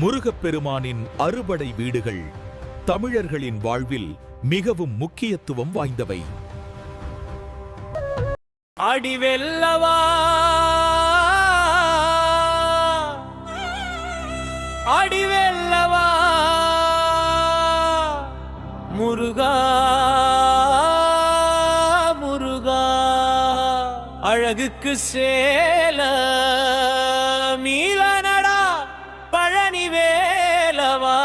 முருகப்பெருமானின் அறுபடை வீடுகள் தமிழர்களின் வாழ்வில் மிகவும் முக்கியத்துவம் வாய்ந்தவை. அடிவெல்லவா அடிவெல்லவா முருகா முருகா அழகுக்கு சேல மீளனடா பழனி வேலவா.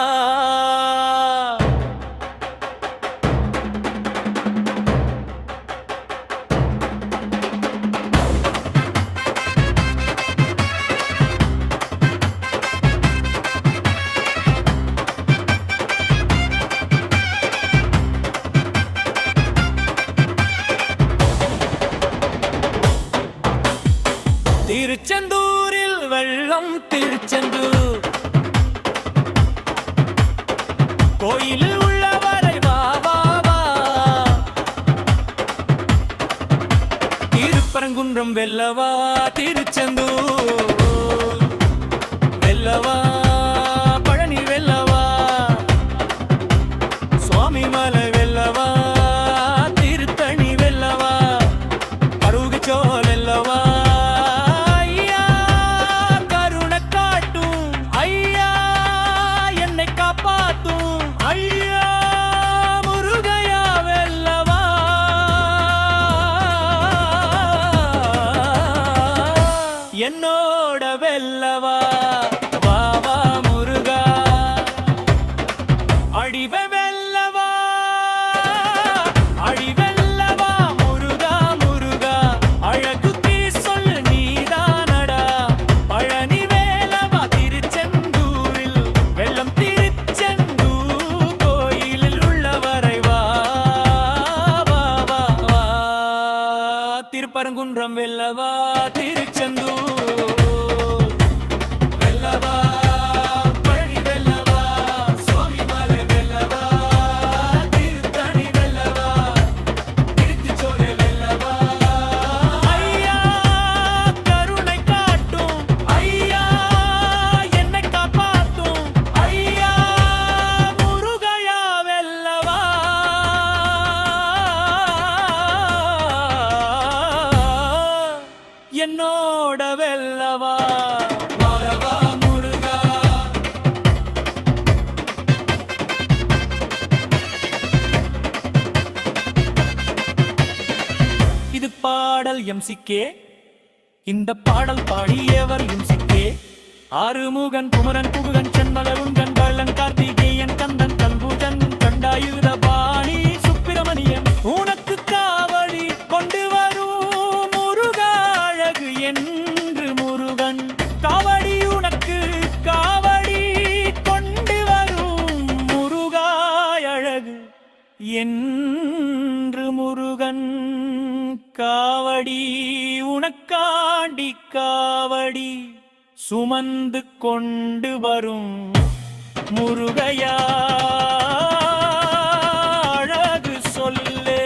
திருச்செந்தூரில் வெள்ளம் திருச்செந்தூர் கோயிலில் உள்ளவரை வா வா வா. திருப்பரங்குன்றம் வெல்லவா திருச்செந்தூர் வெல்லவா பழனி வெல்லவா சுவாமி மலை வெல்லவா திருத்தணி வெல்லவா அருகுச்சோல் வெல்லவா. என்னோட வெல்லவா வா வா முருகா அடிவ வெல்லவா அடிவெல்லவா முருகா முருகா அழகுக்கு சொல் நீதானடா பழனி வேலவா. திருச்செந்தூரில் வெள்ளம் திருச்செந்தூர் கோயிலில் உள்ளவரை வா வா வா வா. திருப்பரங்குன்றம் வெல்லவா திருச்செந்தூர் என்னோட வெல்லவா வரவா முருகா. இது பாடல் எம்சிக்கே. இந்த பாடல் பாடியவர் எம்சிக்கே. ஆறுமுகன் குமரன் குகுகன் செண்பகருங்கன் கள்ளன் கார்த்திகேயன் கந்தன் கல்பூஜன் கண்டாயுத பாணி சுப்பிரமணியன் உனக்கு காவடி கொண்டு வரும் என்று முருகன் காவடி உனக்கு காவடி கொண்டு வரும் முருகாய் அழகு என்று முருகன் காவடி உனக்காண்டி காவடி சுமந்து கொண்டு வரும் முருகையா அழகு சொல்லே.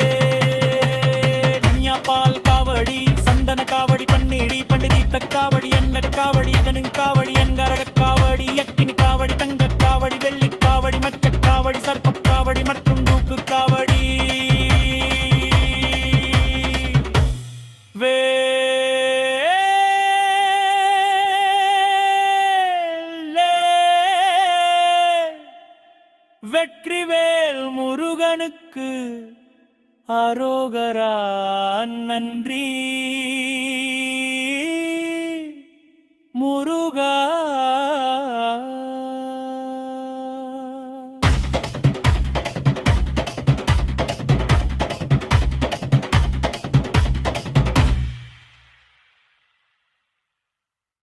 பால் காவடி சந்தன காவடி பன்னீடி பண்டிதீத்த காவடி எண்ண காவடி இதனின் காவடி என்கரக காவடி யக்கினி காவடி தங்க காவடி வெள்ளி காவடி மச்ச காவடி சர்ப்ப காவடி மற்றும் தூக்கு காவடி. வெற்றிவேல் முருகனுக்கு அரோகரா நன்றி முருகா.